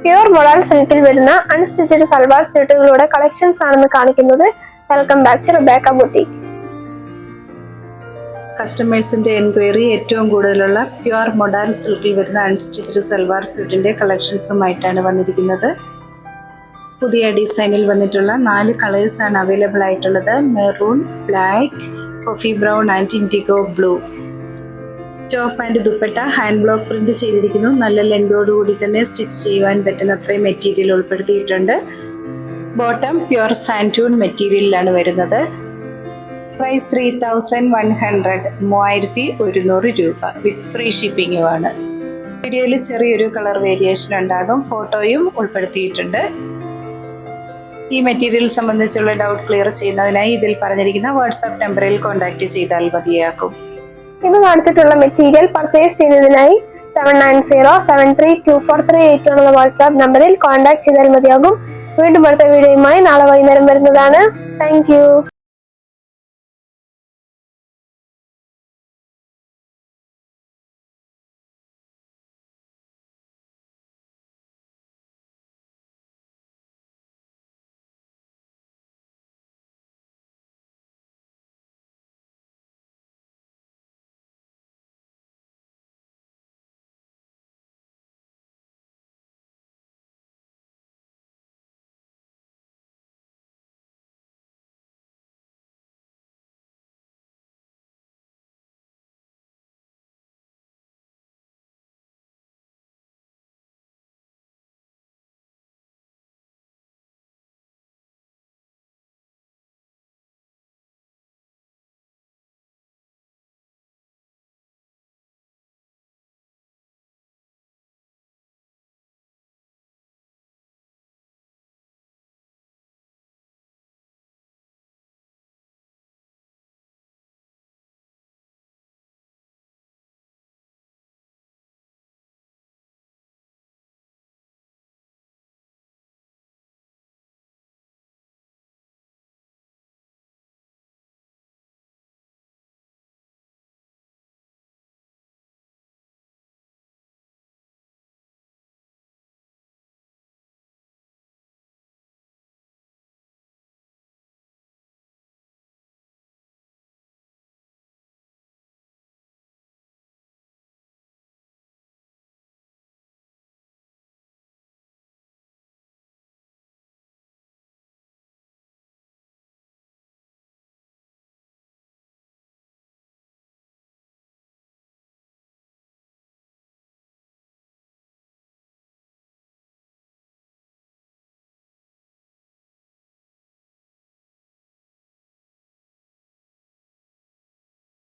Pure modal സിൽക്കിൽ വരുന്ന unstitched salwar സ്യൂട്ടുകളുടെ collections ആണെന്ന് കാണിക്കുന്നത്. Welcome back to Rebecca boutique. കസ്റ്റമേഴ്സിന്റെ എൻക്വയറി ഏറ്റവും കൂടുതലുള്ള പ്യുർ മൊഡാൽ സിൽക്കിൽ വരുന്ന അൺസ്റ്റിച്ചഡ് സൽവാർ സ്യൂട്ടിന്റെ കളക്ഷൻസുമായിട്ടാണ് വന്നിരിക്കുന്നത്. പുതിയ ഡിസൈനിൽ വന്നിട്ടുള്ള 4 കളേഴ്സാണ് അവൈലബിൾ ആയിട്ടുള്ളത്. Maroon, black, coffee brown and IndiGo blue. Top and dupatta hand block print ചെയ്തിരിക്കുന്നു. നല്ല ലെങ്തോടുകൂടി തന്നെ സ്റ്റിച്ച് ചെയ്യുവാൻ പറ്റുന്ന അത്രയും മെറ്റീരിയൽ ഉൾപ്പെടുത്തിയിട്ടുണ്ട്. ബോട്ടം പ്യുർ സാൻഡൂൺ മെറ്റീരിയലിലാണ് വരുന്നത്. പ്രൈസ് 3100, 3100 രൂപ വിത്ത് ഫ്രീ ഷിപ്പിംഗുമാണ്. വീഡിയോയിൽ ചെറിയൊരു കളർ വേരിയേഷൻ ഉണ്ടാകും. ഫോട്ടോയും ഉൾപ്പെടുത്തിയിട്ടുണ്ട്. ഈ മെറ്റീരിയൽ സംബന്ധിച്ചുള്ള ഡൗട്ട് ക്ലിയർ ചെയ്യുന്നതിനായി ഇതിൽ പറഞ്ഞിരിക്കുന്ന വാട്സാപ്പ് നമ്പറിൽ കോൺടാക്ട് ചെയ്താൽ മതിയാകും. ഇത് കാണിച്ചിട്ടുള്ള മെറ്റീരിയൽ പർച്ചേസ് ചെയ്യുന്നതിനായി 7907324388 എന്നുള്ള വാട്സാപ്പ് നമ്പറിൽ കോൺടാക്ട് ചെയ്താൽ മതിയാകും. വീണ്ടും അടുത്ത വീഡിയോയുമായി നാളെ വൈകുന്നേരം വരുന്നതാണ്. Thank you.